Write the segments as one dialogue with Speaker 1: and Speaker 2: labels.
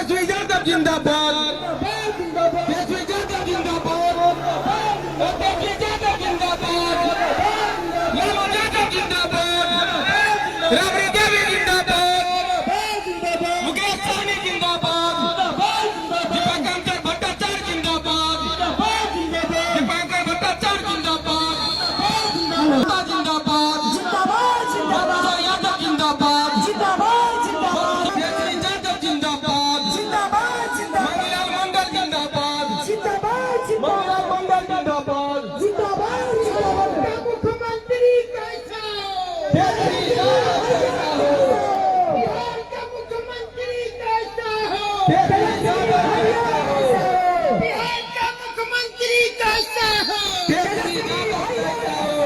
Speaker 1: तेजस्वी यादव जिंदाबाद, तेजस्वी यादव जिंदाबाद, तेजस्वी यादव जिंदाबाद, लालू यादव जिंदाबाद, राबड़ी देवी जिंदाबाद, मुकेश सहनी जिंदाबाद, दीपांकर भट्टाचार्य जिंदाबाद, दीपांकर भट्टाचार्य जिंदाबाद, जिंदाबाद, जिंदाबाद, यादव जिंदाबाद, जिंदाबाद, तेजस्वी यादव जिंदाबाद, जिंदाबाद, मंगलाल मंडल जिंदाबाद, जिंदाबाद, मंगलाल मंडल जिंदाबाद, जिंदाबाद, मुख्यमंत्री कैसा तेजस्वी यादव कैसा हो, बिहार का मुख्यमंत्री कैसा हो, तेजस्वी यादव कैसा हो, बिहार का मुख्यमंत्री कैसा हो, तेजस्वी यादव कैसा हो,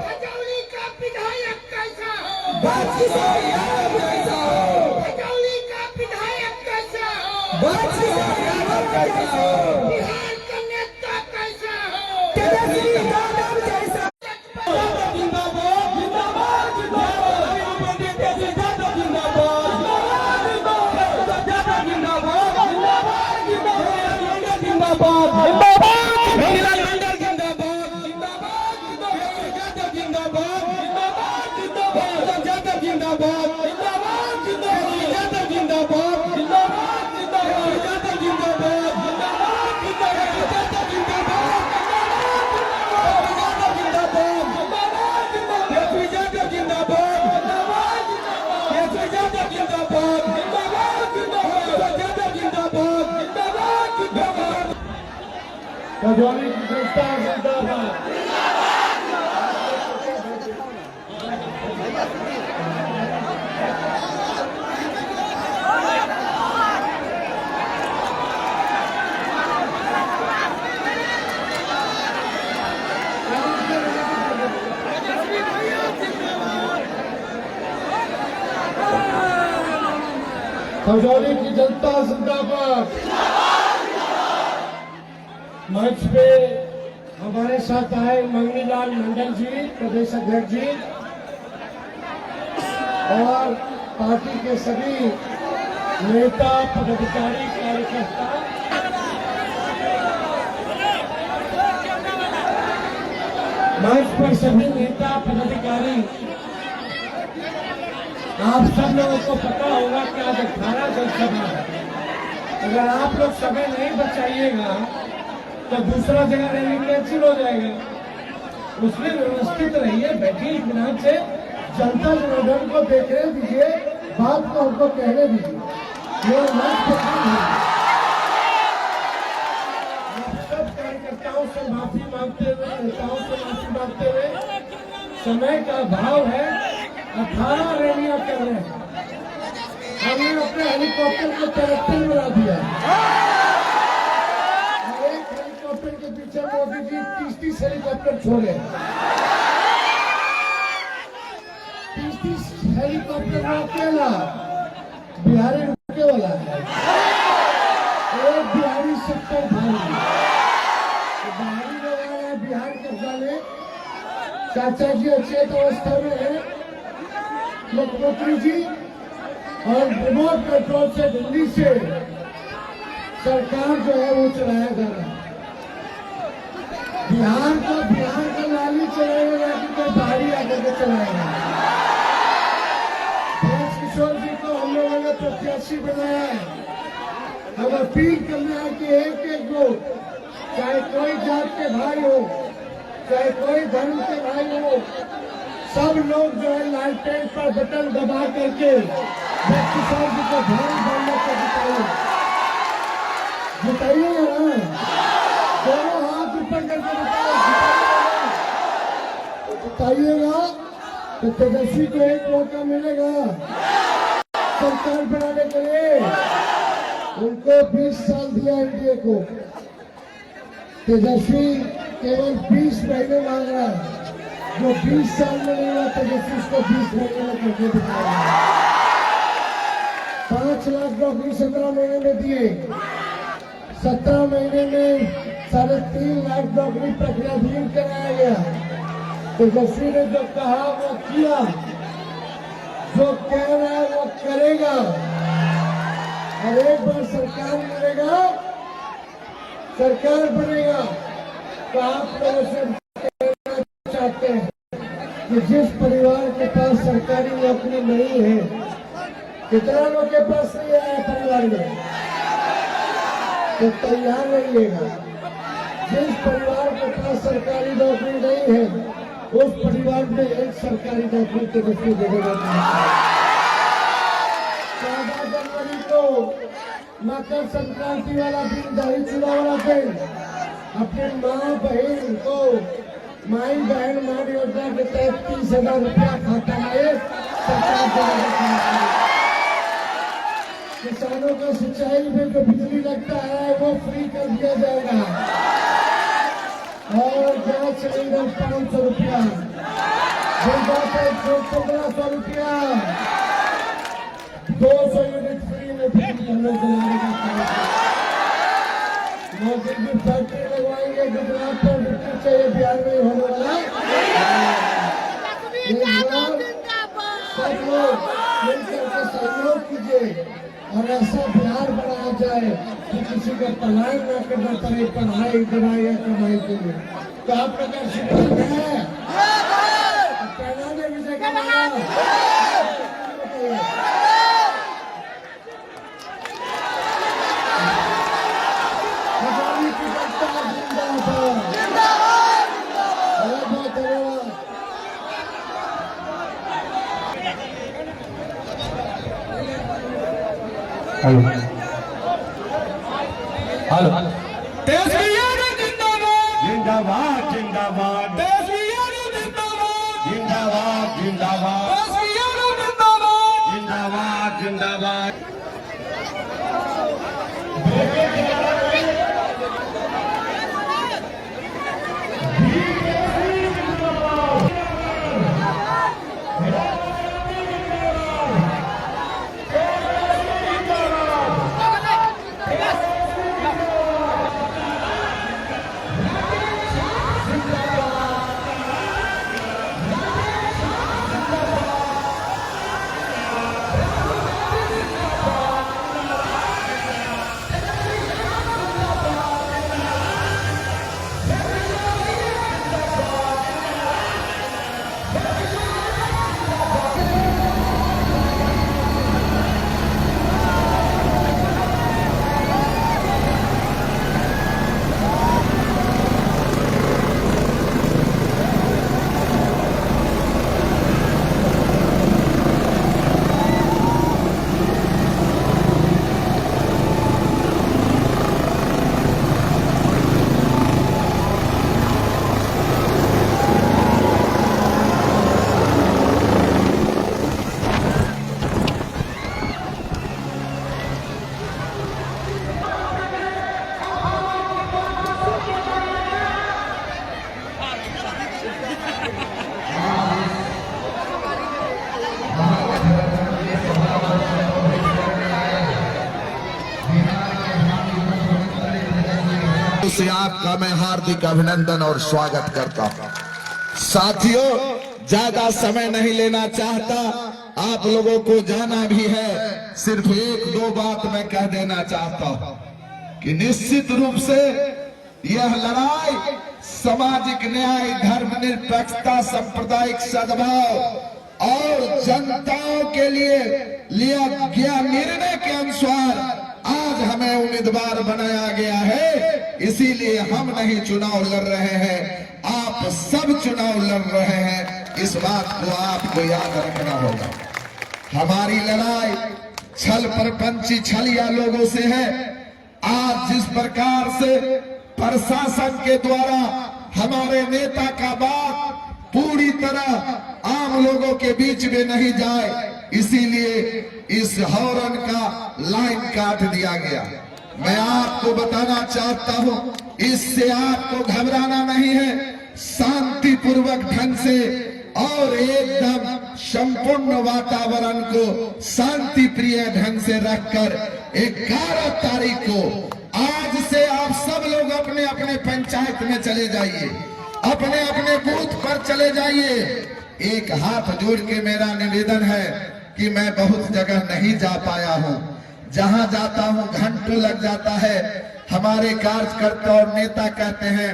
Speaker 1: खजौली का विधायक कैसा हो, तेजस्वी यादव कैसा हो, खजौली का विधायक कैसा हो, तेजस्वी यादव कैसा हो, बिहार का नेता कैसा हो, तेजस्वी यादव जैसा जिंदाबाद, जिंदाबाद, जिंदाबाद, तेजस्वी यादव जिंदाबाद, जिंदाबाद, जिंदाबाद, जिंदाबाद, मंगलाल मंडल जिंदाबाद, जिंदाबाद, तेजस्वी यादव जिंदाबाद, जिंदाबाद, यादव जिंदाबाद, जिंदाबाद, तेजस्वी यादव जिंदाबाद, जिंदाबाद, यादव जिंदाबाद, जिंदाबाद, यादव जिंदाबाद, तेजस्वी यादव जिंदाबाद, तेजस्वी यादव जिंदाबाद, यादव जिंदाबाद, जिंदाबाद,
Speaker 2: खजौली की जनता जिंदाबाद। खजौली की जनता जिंदाबाद। मंच पे हमारे साथ आए मंगनीलाल मंडल जी, प्रदेश अध्यक्ष जी, और पार्टी के सभी नेता, पदाधिकारी, कार्यकर्ता। मंच पर सभी नेता, पदाधिकारी, आप सब लोगों को पता होगा कि आज 18 जनसभा है। अगर आप लोग समय नहीं बचाइएगा तो दूसरा जगह रैली कैंसिल हो जाएगा। उसमें व्यवस्थित रहिए, बैठिए, इत्मीनान से जनता जनार्दन को देखने दीजिए, बात को हमको कहने दीजिए। ये मंच पर आप सब कार्यकर्ताओं से माफी मांगते हुए, नेताओं से माफी मांगते हुए, समय का अभाव है, 18 रैलियां कर रहे हैं। हमने अपने हेलीकॉप्टर को पैराप्लेन बना दिया। एक हेलीकॉप्टर के पीछे मोदी जी 30 हेलीकॉप्टर छोड़े। 30 हेलीकॉप्टर में अकेला बिहारी रुके वाला है। एक बिहारी सेक्टर भारी बिहारी लोग आ रहे हैं बिहार कब्जा में। चाचा जी अचेत अवस्था में है, मुख्यमंत्री जी, और रिमोट कंट्रोल से दिल्ली से सरकार जो है वो चलाया जा रहा है। बिहार का लाली चलाएगा कि कोई बाहरी आकर के चलाएगा। ब्रज किशोर जी को हम लोगों ने प्रत्याशी बनाया है। हम अपील करना है कि एक एक वोट, चाहे कोई जात के भाई हो, चाहे कोई धर्म के भाई हो, सब लोग जो है लालटेन पर बटन दबा करके किशोर जी को भारी बहुमत से जिताइए ना। दोनों हाथ ऊपर करके जिताइएगा तो तेजस्वी को एक मौका मिलेगा सरकार बनाने के लिए। उनको 20 साल दिया एनडीए को, तेजस्वी केवल 20 महीने मांग रहा है। जो 20 साल में नहीं हुआ तेजस्वी उसको 20 महीने में करके दिखाया। 5 लाख नौकरी 17 महीने में दिए। 17 महीने में 3.5 लाख नौकरी प्रक्रियाधीन कराया गया। तेजस्वी ने जो कहा वो किया, जो कह रहा है वो करेगा। और एक बार सरकार मिलेगा, सरकार बनेगा, तो आप लोगों से कहना चाहते हैं कि जिस परिवार के पास सरकारी नौकरी नहीं है, कितना लोग के पास नहीं आया परिवार में, तो तैयार रहिएगा। जिस परिवार के पास सरकारी नौकरी नहीं है, उस परिवार में एक सरकारी नौकरी की नौकरी देगा। 14 जनवरी को मकर संक्रांति वाला दिन, दही चूड़ा वाला दिन, अपने माँ बहन को माई बहन मान योजना के तहत 30,000 रुपया खाता में सरकार देगा। किसानों का सिंचाई में जो बिजली लगता है वो फ्री कर दिया जाएगा। और गैस सिलेंडर 500 रुपया, जनता पे 1500 रुपया, 200 यूनिट फ्री में बिजली हम लोग दिलाने का काम। मोदी की फैक्ट्री लगवाएंगे गुजरात पर, बिल्कुल चाहिए बिहार में होने वाला। सब लोग मिलकर के सहयोग कीजिए और ऐसा बिहार बनाया जाए कि किसी को पलायन न करना पड़े पढ़ाई दवाई या कमाई के लिए। तो आप लोग का आशीर्वाद है, पहनाने विजय का हजारी की जनता जिंदाबाद, बहुत धन्यवाद।
Speaker 3: हेलो हेलो
Speaker 1: तेजस्वी यादव जिंदाबाद,
Speaker 3: जिंदाबाद जिंदाबाद
Speaker 1: तेजस्वी यादव जिंदाबाद,
Speaker 3: जिंदाबाद जिंदाबाद
Speaker 1: तेजस्वी यादव जिंदाबाद,
Speaker 3: जिंदाबाद जिंदाबाद।
Speaker 4: से आपका मैं हार्दिक अभिनंदन और स्वागत करता हूं। साथियों, ज्यादा समय नहीं लेना चाहता, आप लोगों को जाना भी है। सिर्फ एक दो बात मैं कह देना चाहता हूं कि निश्चित रूप से यह लड़ाई सामाजिक न्याय, धर्मनिरपेक्षता, सांप्रदायिक सद्भाव और जनताओं के लिए लिया गया निर्णय के अनुसार आज हमें उम्मीदवार बनाया गया है। इसीलिए हम नहीं चुनाव लड़ रहे हैं, आप सब चुनाव लड़ रहे हैं। इस बात को आपको याद रखना होगा। हमारी लड़ाई छल परपंची छलिया लोगों से है। आज जिस प्रकार से प्रशासन के द्वारा हमारे नेता का बात पूरी तरह आम लोगों के बीच में नहीं जाए, इसीलिए इस हॉर्न का लाइन काट दिया गया। मैं आपको बताना चाहता हूं, इससे आपको घबराना नहीं है। शांतिपूर्वक ढंग से और एकदम संपूर्ण वातावरण को शांति प्रिय ढंग से रखकर 11 तारीख को आज से आप सब लोग अपने अपने पंचायत में चले जाइए, अपने अपने बूथ पर चले जाइए। एक हाथ जोड़ के मेरा निवेदन है कि मैं बहुत जगह नहीं जा पाया हूं, जहां जाता हूं घंटों लग जाता है। हमारे कार्यकर्ता और नेता कहते हैं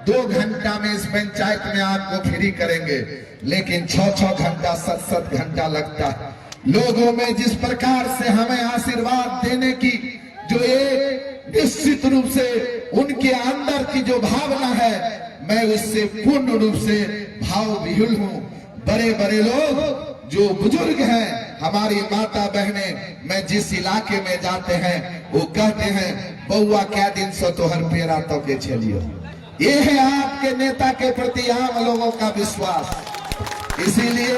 Speaker 4: 2 घंटा में इस पंचायत में आपको फ्री करेंगे, लेकिन 6-6 घंटा 7-7 घंटा लगता है। लोगों में जिस प्रकार से हमें आशीर्वाद देने की जो एक निश्चित रूप से उनके अंदर की जो भावना है, मैं उससे पूर्ण रूप से भाव विहुल हूं। बड़े बड़े लोग जो बुजुर्ग हैं, हमारी माता बहनें, मैं जिस इलाके में जाते हैं वो कहते हैं बउआ क्या दिन सो तोहर पेरा तो के चलियो। ये है आपके नेता के प्रति आम लोगों का विश्वास। इसीलिए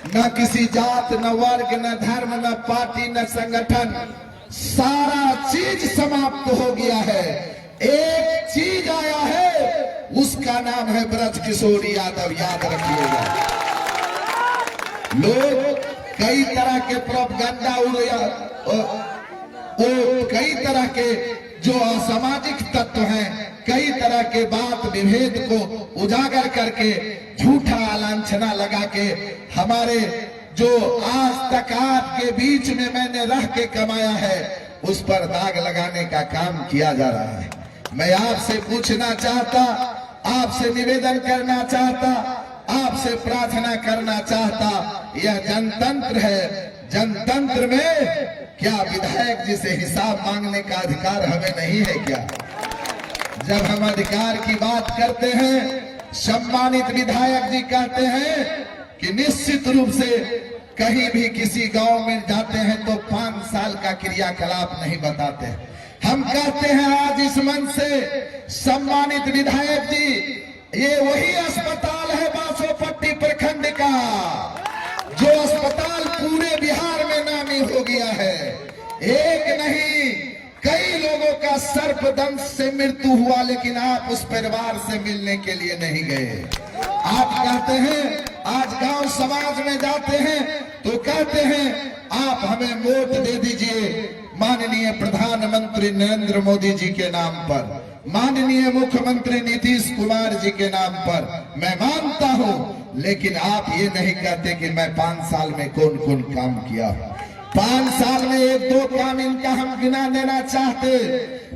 Speaker 4: न किसी जात, न वर्ग, न धर्म, न पार्टी, न संगठन, सारा चीज समाप्त हो गया है। एक चीज आया है, उसका नाम है ब्रज किशोर यादव। याद रखिएगा। लोग कई तरह के प्रोपगंडा कई तरह के जो असामाजिक तत्व हैं, कई तरह के बात विभेद को उजागर करके झूठा लांछना लगा के हमारे जो आज तक आपके बीच में मैंने रह के कमाया है उस पर दाग लगाने का काम किया जा रहा है। मैं आपसे पूछना चाहता, आपसे निवेदन करना चाहता, आपसे प्रार्थना करना चाहता, यह जनतंत्र है। जनतंत्र में क्या विधायक जी से हिसाब मांगने का अधिकार हमें नहीं है क्या? जब हम अधिकार की बात करते हैं, सम्मानित विधायक जी कहते हैं कि निश्चित रूप से कहीं भी किसी गांव में जाते हैं तो 5 साल का क्रियाकलाप नहीं बताते। हम कहते हैं आज इस मंच से, सम्मानित विधायक जी, ये वही अस्पताल है बासोपट्टी प्रखंड का जो अस्पताल पूरे बिहार में नामी हो गया है। एक नहीं, कई लोगों का सर्पदंश से मृत्यु हुआ, लेकिन आप उस परिवार से मिलने के लिए नहीं गए। आप कहते हैं, आज गांव समाज में जाते हैं तो कहते हैं आप हमें वोट दे दीजिए माननीय प्रधानमंत्री नरेंद्र मोदी जी के नाम पर, माननीय मुख्यमंत्री नीतीश कुमार जी के नाम पर। मैं मानता हूं, लेकिन आप ये नहीं कहते कि मैं 5 साल में कौन कौन काम किया। 5 साल में 1-2 काम इनका हम गिना देना चाहते।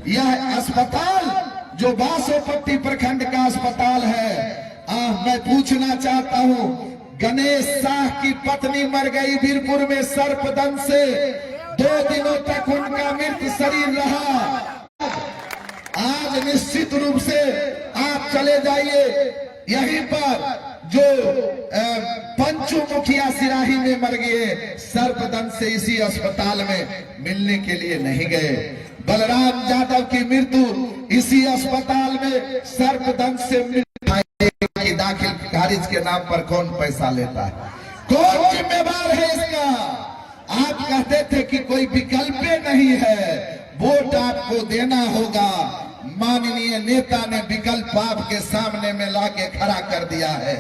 Speaker 4: यह अस्पताल जो बासोपट्टी प्रखंड का अस्पताल है, मैं पूछना चाहता हूं, गणेश शाह की पत्नी मर गई वीरपुर में सर्पदंश से। 2 दिनों तक उनका मृत शरीर रहा। आज निश्चित रूप से आप चले जाइए यहीं पर जो पंचू मुखिया सिराही में मर गए सर्पदंश से, इसी अस्पताल में मिलने के लिए नहीं गए। बलराम यादव की मृत्यु इसी अस्पताल में सर्पदंश से मृत्यु। दाखिल खारिज के नाम पर कौन पैसा लेता है? कौन जिम्मेवार है इसका? आप कहते थे कि कोई विकल्प नहीं है, वोट आपको देना होगा। माननीय नेता ने विकल्प आपके सामने में लाके खड़ा कर दिया है।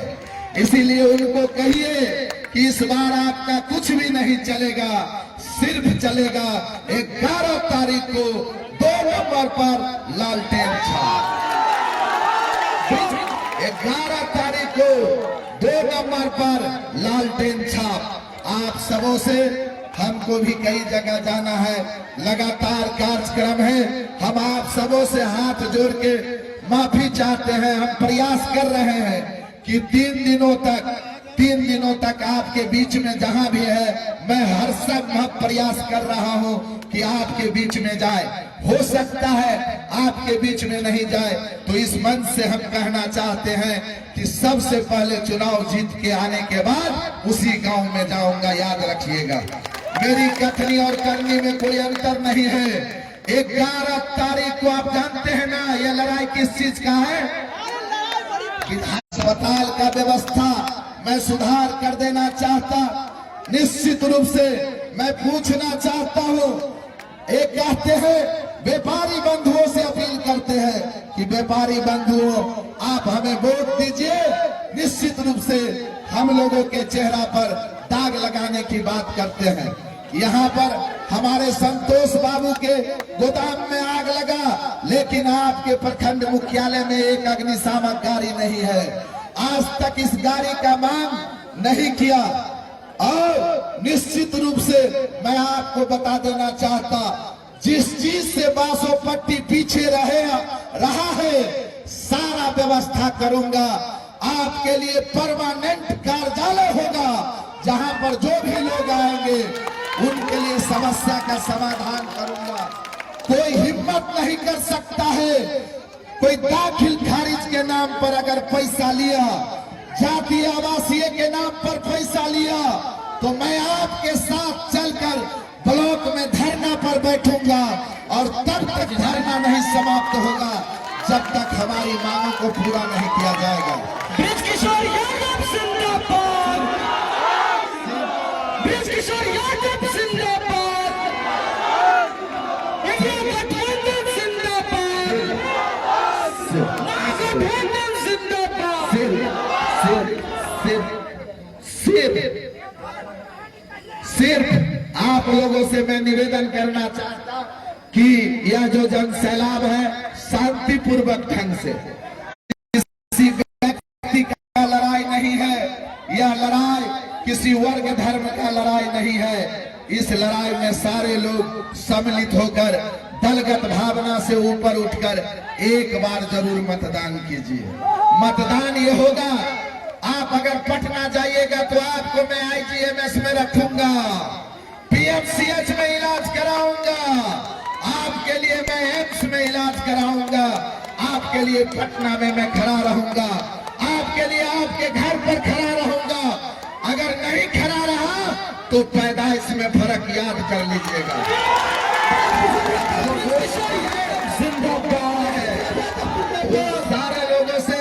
Speaker 4: इसीलिए उनको कहिए कि इस बार आपका कुछ भी नहीं चलेगा, सिर्फ चलेगा 11 तारीख को 2 नंबर पर लालटेन छाप। 11 तारीख को 2 नंबर पर लालटेन छाप। आप सबों से, हमको भी कई जगह जाना है, लगातार कार्यक्रम है। हम आप सबों से हाथ जोड़ के माफी चाहते हैं। हम प्रयास कर रहे हैं कि 3 दिनों तक आपके बीच में जहां भी है, मैं हर संभव प्रयास कर रहा हूं कि आपके बीच में जाए। हो सकता है आपके बीच में नहीं जाए तो इस मंच से हम कहना चाहते हैं कि सबसे पहले चुनाव जीत के आने के बाद उसी गांव में जाऊंगा। याद रखिएगा, मेरी कथनी और करनी में कोई अंतर नहीं है। 11 तारीख को आप जानते हैं ना, ये लड़ाई किस चीज का है? अस्पताल का व्यवस्था मैं सुधार कर देना चाहता। निश्चित रूप से मैं पूछना चाहता हूं, एक कहते हैं व्यापारी बंधुओं से अपील करते हैं कि व्यापारी बंधुओं आप हमें वोट दीजिए। निश्चित रूप से हम लोगों के चेहरा पर दाग लगाने की बात करते हैं। यहाँ पर हमारे संतोष बाबू के गोदाम में आग लगा, लेकिन आपके प्रखंड मुख्यालय में एक अग्निशामक गाड़ी नहीं है। आज तक इस गाड़ी का मांग नहीं किया। और निश्चित रूप से मैं आपको बता देना चाहता, जिस चीज से बासोपट्टी पीछे रहा है, सारा व्यवस्था करूंगा। आपके लिए परमानेंट कार्यालय होगा, जहां पर जो भी लोग आएंगे उनके लिए समस्या का समाधान करूंगा। कोई हिम्मत नहीं कर सकता है, कोई दाखिल खारिज के नाम पर अगर पैसा लिया, जातीय आवासीय के नाम पर पैसा लिया, तो मैं आपके साथ चलकर ब्लॉक में धरना पर बैठूंगा और तब तक धरना नहीं समाप्त होगा जब तक हमारी मांगों को पूरा नहीं किया जाएगा।
Speaker 1: ब्रिजकिशोर यादव जिंदाबाद, ब्रिजकिशोर यादव जिंदाबाद, इंडिया गठबंधन जिंदाबाद, महागठबंधन जिंदाबाद।
Speaker 4: सिर्फ आप लोगों से मैं निवेदन करना चाहता कि यह जो जन सैलाब है शांतिपूर्वक ढंग से, किसी व्यक्ति का लड़ाई नहीं है, यह लड़ाई किसी वर्ग धर्म का लड़ाई नहीं है। इस लड़ाई में सारे लोग सम्मिलित होकर दलगत भावना से ऊपर उठकर एक बार जरूर मतदान कीजिए। मतदान ये होगा, आप अगर पटना जाइएगा तो आपको मैं आईजीएमएस में रखूंगा, पीएमसीएच में इलाज कराऊंगा, आपके लिए मैं एम्स में इलाज कराऊंगा, आपके लिए पटना में मैं खड़ा रहूंगा, आपके लिए आपके घर पर खड़ा रहूंगा। अगर नहीं खड़ा रहा तो पैदाइश में फर्क याद कर लीजिएगा। सारे लोगों से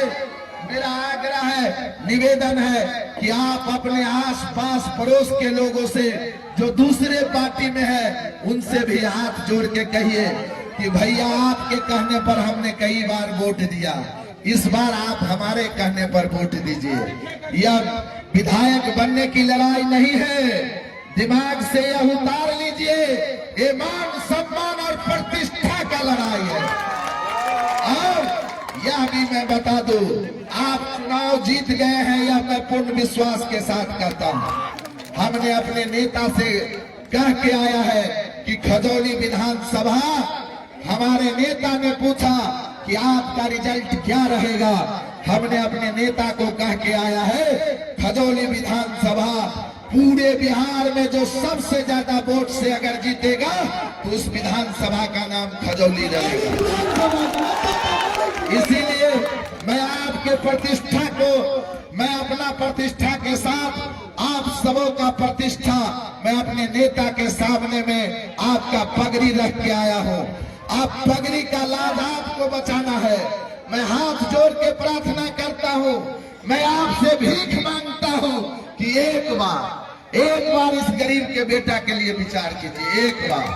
Speaker 4: मेरा आग्रह है, निवेदन है कि आप अपने आस पास पड़ोस के लोगों से जो दूसरे पार्टी में है उनसे भी हाथ जोड़ के कहिए कि भैया आपके कहने पर हमने कई बार वोट दिया, इस बार आप हमारे कहने पर वोट दीजिए। यह विधायक बनने की लड़ाई नहीं है, दिमाग से यह उतार लीजिए, ये मान सम्मान और प्रतिष्ठा का लड़ाई है। और यह भी मैं बता दूं, आप चुनाव जीत गए हैं, यह मैं पूर्ण विश्वास के साथ कहता हूं। हमने अपने नेता से कह के आया है कि खजौली विधानसभा, हमारे नेता ने पूछा कि आपका रिजल्ट क्या रहेगा, हमने अपने नेता को कह के आया है खजौली विधानसभा पूरे बिहार में जो सबसे ज्यादा वोट से अगर जीतेगा तो उस विधानसभा का नाम खजौली रहेगा। इसीलिए मैं आपके प्रतिष्ठा को, मैं अपना प्रतिष्ठा के साथ आप सबों का प्रतिष्ठा मैं अपने नेता के सामने में आपका पगड़ी रख के आया हूं। आप पगड़ी का लाभ आपको बचाना है। मैं हाथ जोड़ के प्रार्थना करता हूं, मैं आपसे भीख मांगता हूं कि एक बार इस गरीब के बेटा के लिए विचार कीजिए। एक बार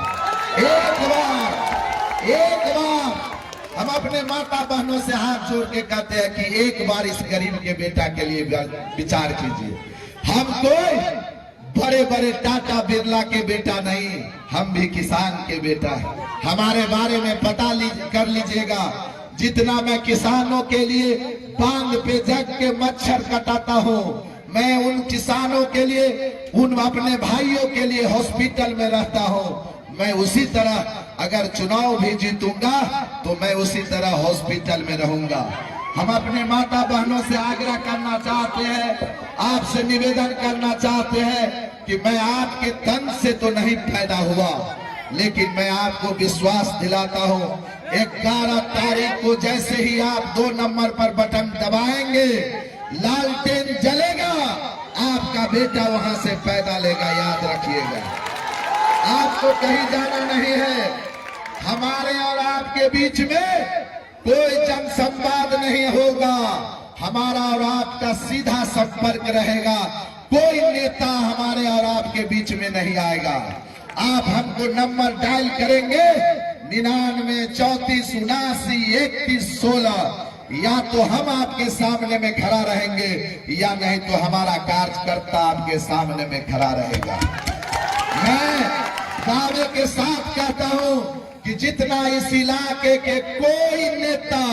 Speaker 4: हम अपने माता बहनों से हाथ जोड़ के कहते हैं कि एक बार इस गरीब के बेटा के लिए विचार कीजिए। हम कोई बड़े बड़े टाटा बिरला के बेटा नहीं, हम भी किसान के बेटा हैं। हमारे बारे में पता कर लीजिएगा, जितना मैं किसानों के लिए बांध पे जग के मच्छर कटाता हूँ, मैं उन किसानों के लिए, उन अपने भाइयों के लिए हॉस्पिटल में रहता हूँ। मैं उसी तरह अगर चुनाव भी जीतूंगा तो मैं उसी तरह हॉस्पिटल में रहूंगा। हम अपने माता बहनों से आग्रह करना चाहते हैं, आपसे निवेदन करना चाहते हैं कि मैं आपके तन से तो नहीं पैदा हुआ, लेकिन मैं आपको विश्वास दिलाता हूं 11 तारीख को जैसे ही आप 2 नंबर पर बटन दबाएंगे, लालटेन जलेगा, आपका बेटा वहां से पैदा लेगा, याद रखिएगा। आपको कहीं जाना नहीं है। हमारे और आपके बीच में कोई जनसंवाद नहीं होगा, हमारा और आपका सीधा संपर्क रहेगा। कोई नेता हमारे और आपके बीच में नहीं आएगा। आप हमको नंबर डायल करेंगे 99 34 79 31 16, या तो हम आपके सामने में खड़ा रहेंगे या नहीं तो हमारा कार्यकर्ता आपके सामने में खड़ा रहेगा। मैं दावे के साथ कहता हूं कि जितना इस इलाके के कोई नेता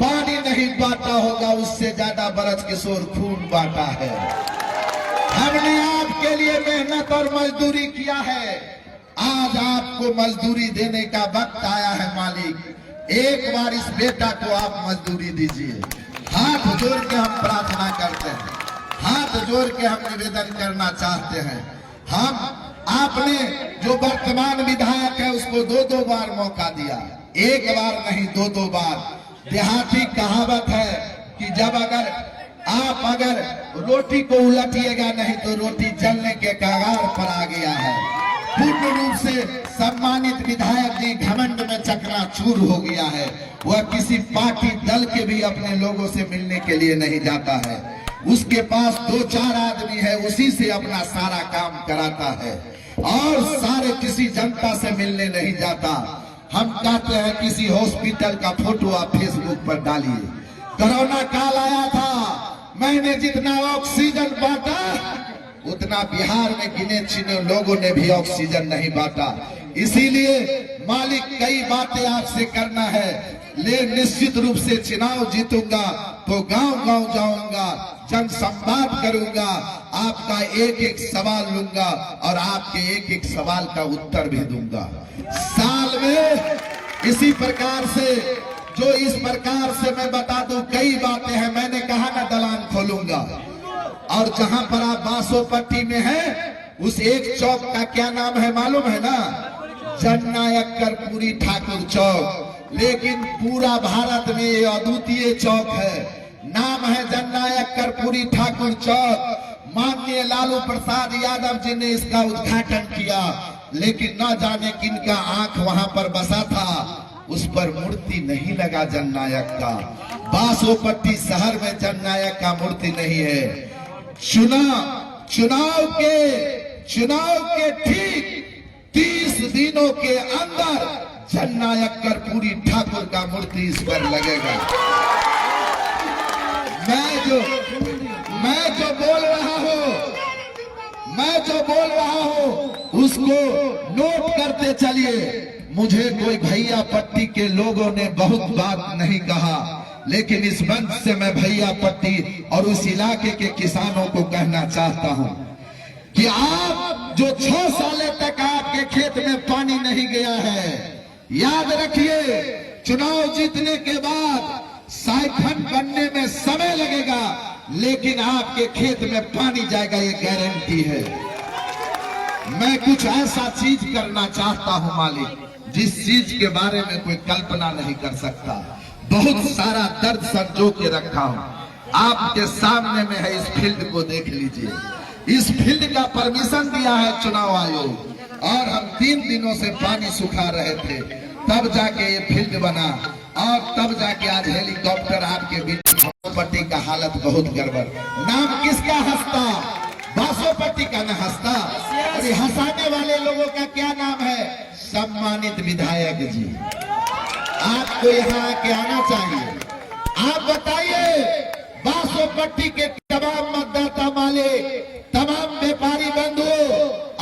Speaker 4: पानी नहीं बांटा होगा, उससे ज्यादा ब्रजकिशोर खून बांटा है। हमने आप आपके लिए मेहनत और मजदूरी किया है। आज आपको मजदूरी देने का वक्त आया है मालिक। एक बार इस बेटा को आप मजदूरी दीजिए। हाथ जोड़ के हम प्रार्थना करते हैं, हाथ जोड़ के हम निवेदन करना चाहते हैं। हम आपने जो वर्तमान विधायक है उसको 2-2 बार मौका दिया, एक बार नहीं 2-2 बार। देहाती कहावत है कि जब अगर रोटी को उलटिएगा नहीं तो रोटी जलने के कगार पर आ गया है। पूर्ण रूप से सम्मानित विधायक जी घमंड में चकनाचूर हो गया है। वह किसी पार्टी दल के भी अपने लोगों से मिलने के लिए नहीं जाता है। उसके पास 2-4 आदमी है, उसी से अपना सारा काम कराता है और सारे किसी जनता से मिलने नहीं जाता। हम कहते हैं किसी हॉस्पिटल का फोटो आप फेसबुक पर डालिए। कोरोना काल आया था, मैंने जितना ऑक्सीजन बांटा उतना बिहार में गिने चुने लोगों ने भी ऑक्सीजन नहीं बांटा। इसीलिए मालिक कई बातें आपसे करना है, ले निश्चित रूप से चुनाव जीतूंगा तो गांव-गांव जाऊंगा, जन संवाद करूंगा, आपका एक-एक सवाल लूंगा और आपके एक-एक सवाल का उत्तर भी दूंगा। साल में इसी प्रकार से जो इस प्रकार से मैं बता दूं कई बातें हैं। मैंने कहा ना दलान खोलूंगा, और जहां पर आप बासोपट्टी में हैं उस एक चौक का क्या नाम है मालूम है ना? जननायक कर्पूरी ठाकुर चौक। लेकिन पूरा भारत में ये अद्वितीय चौक है, नाम है जननायक कर्पूरी ठाकुर चौक। माननीय लालू प्रसाद यादव जी ने इसका उद्घाटन किया, लेकिन न जाने किनका आंख वहां पर बसा था, उस पर मूर्ति नहीं लगा जननायक का। बासोपट्टी शहर में जननायक का मूर्ति नहीं है। चुनाव के ठीक 30 दिनों के अंदर जननायक कर्पूरी ठाकुर का मूर्ति इस पर लगेगा। मैं जो बोल रहा हूं उसको नोट करते चलिए। मुझे कोई भैया पट्टी के लोगों ने बहुत बात नहीं कहा, लेकिन इस मंच से मैं भैया पट्टी और उस इलाके के किसानों को कहना चाहता हूं कि आप जो 6 साल तक आपके खेत में पानी नहीं गया है, याद रखिए चुनाव जीतने के बाद साइफन बनने में समय लगेगा, लेकिन आपके खेत में पानी जाएगा, ये गारंटी है। मैं कुछ ऐसा चीज करना चाहता हूं मालिक जिस चीज के बारे में कोई कल्पना नहीं कर सकता। बहुत सारा दर्द संजो के रखा हूं, आपके सामने में है। इस फील्ड को देख लीजिए। इस फील्ड का परमिशन दिया है चुनाव आयोग, और हम 3 दिनों से पानी सुखा रहे थे, तब जाके ये फील्ड बना, और तब जाके आज हेलीकॉप्टर आपके बीच। बासोपट्टी का हालत बहुत गड़बड़। नाम किसका हंसता? बासोपट्टी का न हंसता। और ये हंसाने वाले लोगों का क्या नाम है? सम्मानित विधायक जी। आपको यहाँ आके आना चाहिए। आप बताइए बासोपट्टी के तमाम मतदाता मालिक, तमाम व्यापारी बंधु,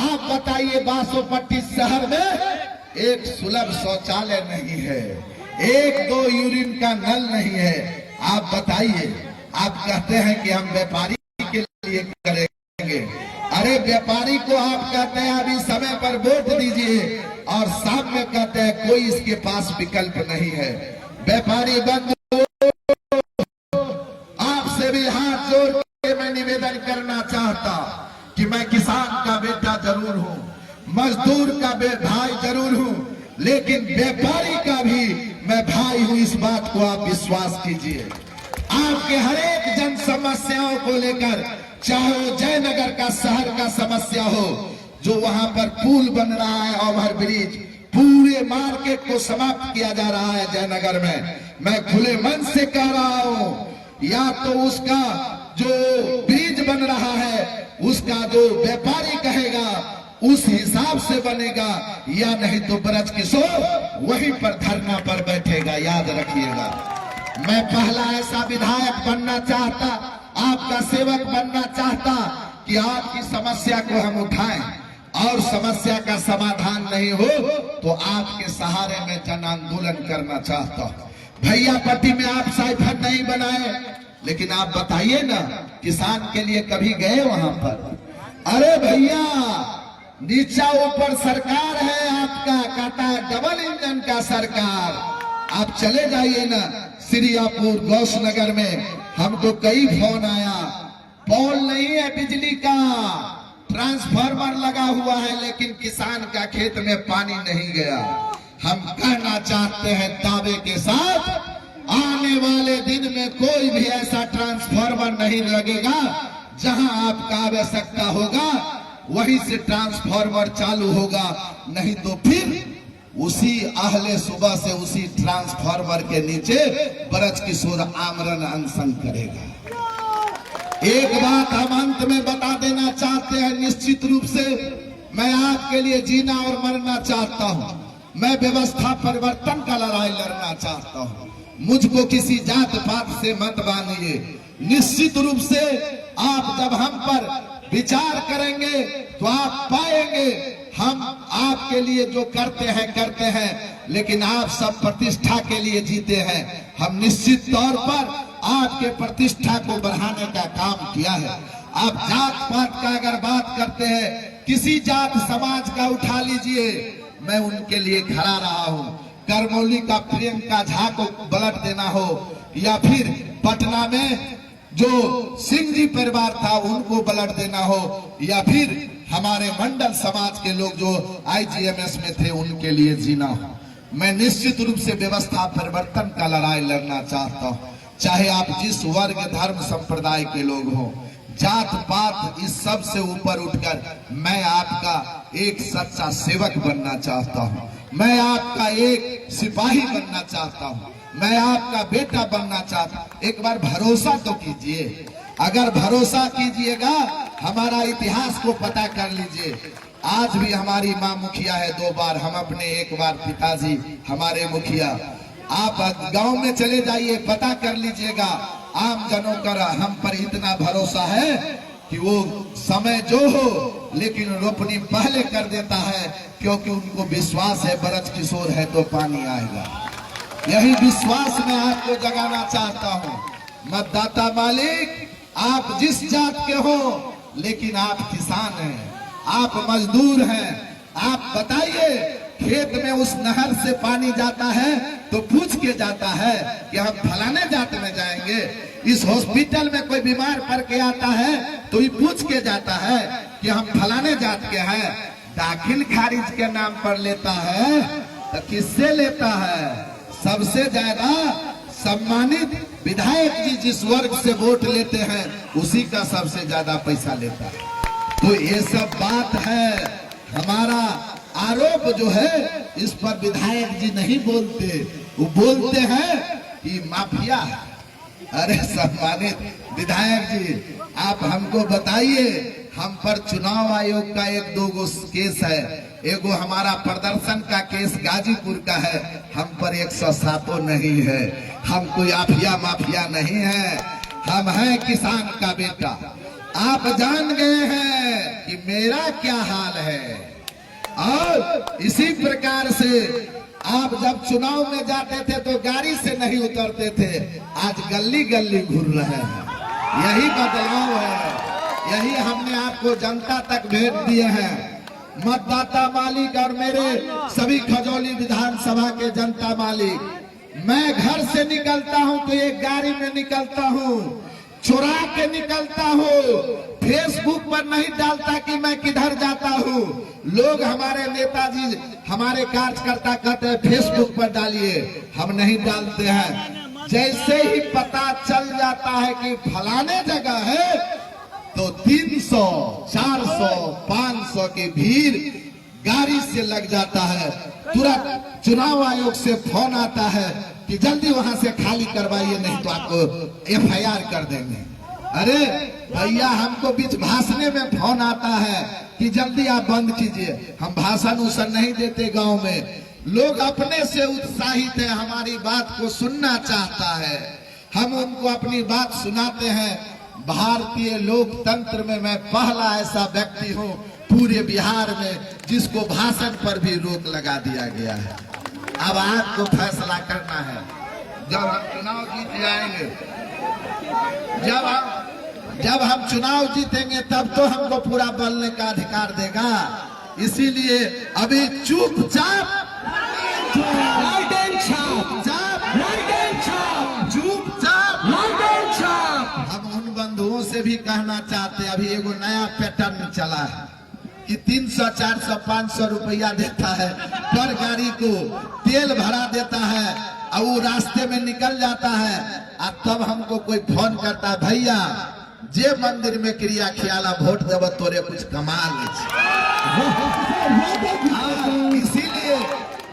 Speaker 4: आप बताइए बासोपट्टी शहर में एक सुलभ शौचालय नहीं है, 1-2 यूरिन का नल नहीं है। आप बताइए, आप कहते हैं कि हम व्यापारी के लिए करेंगे। अरे व्यापारी को आप कहते हैं अभी समय पर वोट दीजिए, और सामने कहते हैं कोई इसके पास विकल्प नहीं है। व्यापारी बंधु, आपसे भी हाथ जोड़ के मैं निवेदन करना चाहता कि मैं किसान का बेटा जरूर हूं, मजदूर का भाई जरूर हूं, लेकिन व्यापारी का भी मैं भाई हूं। इस बात को आप विश्वास कीजिए। आपके हर एक जन समस्याओं को लेकर, चाहे वो जयनगर का शहर का समस्या हो, जो वहां पर पुल बन रहा है, ओवर ब्रिज, पूरे मार्केट को समाप्त किया जा रहा है जयनगर में। मैं खुले मन से कह रहा हूं, या तो उसका जो ब्रिज बन रहा है उसका जो व्यापारी कहेगा उस हिसाब से बनेगा, या नहीं तो ब्रज किशोर वहीं पर धरना पर बैठेगा। याद रखिएगा, मैं पहला ऐसा विधायक बनना चाहता, आपका सेवक बनना चाहता कि आपकी समस्या को हम उठाएं, और समस्या का समाधान नहीं हो तो आपके सहारे में जन आंदोलन करना चाहता हूं। भैया पट्टी में आप साइफन नहीं बनाए, लेकिन आप बताइए ना, किसान के लिए कभी गए वहां पर? अरे भैया नीचा ऊपर सरकार है आपका, कहता है डबल इंजन का सरकार। आप चले जाइए ना श्रीयापुर गौसनगर में, हमको कई फोन आया, पोल नहीं है बिजली का, ट्रांसफार्मर लगा हुआ है लेकिन किसान का खेत में पानी नहीं गया। हम कहना चाहते हैं दावे के साथ, आने वाले दिन में कोई भी ऐसा ट्रांसफार्मर नहीं लगेगा। जहां आपका आवश्यकता होगा वहीं से ट्रांसफार्मर चालू होगा, नहीं तो फिर उसी आहले सुबह से उसी ट्रांसफार्मर के नीचे ब्रज किशोर आमरण अनशन करेगा। एक बात हम अंत में बता देना चाहते हैं, निश्चित रूप से मैं आपके लिए जीना और मरना चाहता हूं। मैं व्यवस्था परिवर्तन का लड़ाई लड़ना चाहता हूं। मुझको किसी जात पात से मत बांधिए। निश्चित रूप से आप जब हम पर विचार करेंगे तो आप पाएंगे हम आपके लिए जो करते हैं, लेकिन आप सब प्रतिष्ठा के लिए जीते हैं। हम निश्चित तौर पर आपके प्रतिष्ठा को बढ़ाने का काम किया है। आप जात पात का अगर बात करते हैं, किसी जात समाज का उठा लीजिए, मैं उनके लिए खड़ा रहा हूं। करमौली का प्रियंका झा को ब्लड देना हो, या फिर पटना में जो सिंह जी परिवार था उनको ब्लड देना हो, या फिर हमारे मंडल समाज के लोग जो IGMS में थे उनके लिए जीना हो। मैं निश्चित रूप से व्यवस्था परिवर्तन का लड़ाई लड़ना चाहता हूं। चाहे आप जिस वर्ग धर्म संप्रदाय के लोग हो, जात पात इस सब से ऊपर उठकर मैं आपका एक सच्चा सेवक बनना चाहता हूं। मैं आपका एक सिपाही बनना चाहता हूं। मैं आपका बेटा बनना चाहता हूं। एक बार भरोसा तो कीजिए। अगर भरोसा कीजिएगा, हमारा इतिहास को पता कर लीजिए। आज भी हमारी माँ मुखिया है 2 बार, हम अपने 1 बार पिताजी हमारे मुखिया। आप गांव में चले जाइए, पता कर लीजिएगा। आम जनों का हम पर इतना भरोसा है कि वो समय जो हो लेकिन रोपनी पहले कर देता है, क्योंकि उनको विश्वास है ब्रज किशोर है तो पानी आएगा। यही विश्वास मैं आपको जगाना चाहता हूँ। मतदाता मालिक, आप जिस जात के हो लेकिन आप किसान हैं, आप मजदूर हैं। आप बताइए, खेत में उस नहर से पानी जाता है तो पूछ के जाता है कि हम फलाने जात में जाएंगे। इस हॉस्पिटल में कोई बीमार पड़ के आता है तो ये पूछ के जाता है कि हम फलाने जात के हैं। दाखिल खारिज के नाम पर लेता है तो किससे लेता है? सबसे ज्यादा सम्मानित विधायक जी जिस वर्ग से वोट लेते हैं उसी का सबसे ज्यादा पैसा लेता है। तो ये सब बात है। हमारा आरोप जो है इस पर विधायक जी नहीं बोलते, वो बोलते हैं कि माफिया है। अरे सम्मानित विधायक जी, आप हमको बताइए, हम पर चुनाव आयोग का 1-2 केस है। एगो हमारा प्रदर्शन का केस गाजीपुर का है, हम पर 107 नहीं है। हम कोई आफिया माफिया नहीं है, हम हैं किसान का बेटा। आप जान गए हैं कि मेरा क्या हाल है। और इसी प्रकार से आप जब चुनाव में जाते थे तो गाड़ी से नहीं उतरते थे, आज गली गली घूर रहे हैं। यही बदलाव है, यही हमने आपको जनता तक भेज दिए हैं। मतदाता मालिक और मेरे सभी खजौली विधानसभा के जनता मालिक, मैं घर से निकलता हूं तो एक गाड़ी में निकलता हूं, चुरा के निकलता हूं। फेसबुक पर नहीं डालता कि मैं किधर जाता हूं। लोग हमारे नेताजी, हमारे कार्यकर्ता कहते हैं फेसबुक पर डालिए, हम नहीं डालते हैं। जैसे ही पता चल जाता है कि फलाने जगह है तो 300, 400, 500 की भीड़ गाड़ी से लग जाता है। तुरंत चुनाव आयोग से फोन आता है कि जल्दी वहां से खाली करवाइए, नहीं तो आपको FIR कर देंगे। अरे भैया, हमको बीच भाषण में फोन आता है कि जल्दी आप बंद कीजिए। हम भाषण उसन नहीं देते गांव में। लोग अपने से उत्साहित है, हमारी बात को सुनना चाहता है, हम उनको अपनी बात सुनाते हैं। भारतीय लोकतंत्र में मैं पहला ऐसा व्यक्ति हूं पूरे बिहार में जिसको भाषण पर भी रोक लगा दिया गया है। अब आपको फैसला करना है। जब हम चुनाव जीत जाएंगे, जब हम
Speaker 5: जब हम चुनाव जीतेंगे तब तो हमको पूरा बोलने का अधिकार देगा। इसीलिए अभी चुपचाप
Speaker 1: लालटेन छाप, लालटेन छाप,
Speaker 5: चुपचाप
Speaker 1: लालटेन छाप।
Speaker 5: हम उन बंधुओं से भी कहना चाहते हैं, अभी एगो नया पैटर्न चला है कि 300, 400, 500 रुपया देता है पर गाड़ी को, तेल भरा देता है और वो रास्ते में निकल जाता है। और तब हमको कोई फोन करता है, भैया जे मंदिर में क्रिया खियाला वोट देव तोरे कुछ कमाल है। इसीलिए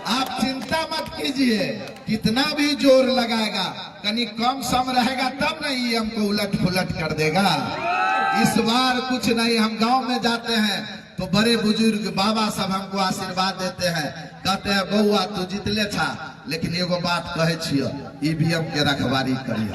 Speaker 5: आप चिंता मत कीजिए, कितना भी जोर लगाएगा, कहीं कम सम रहेगा तब नहीं ये हमको उलट पुलट कर देगा। इस बार कुछ नहीं, हम गांव में जाते हैं तो बड़े बुजुर्ग बाबा सब हमको आशीर्वाद देते हैं, कहते हैं बउआ तू जीतले था, लेकिन एगो बात कहे छियो, ईवीएम के रखवारी करियो।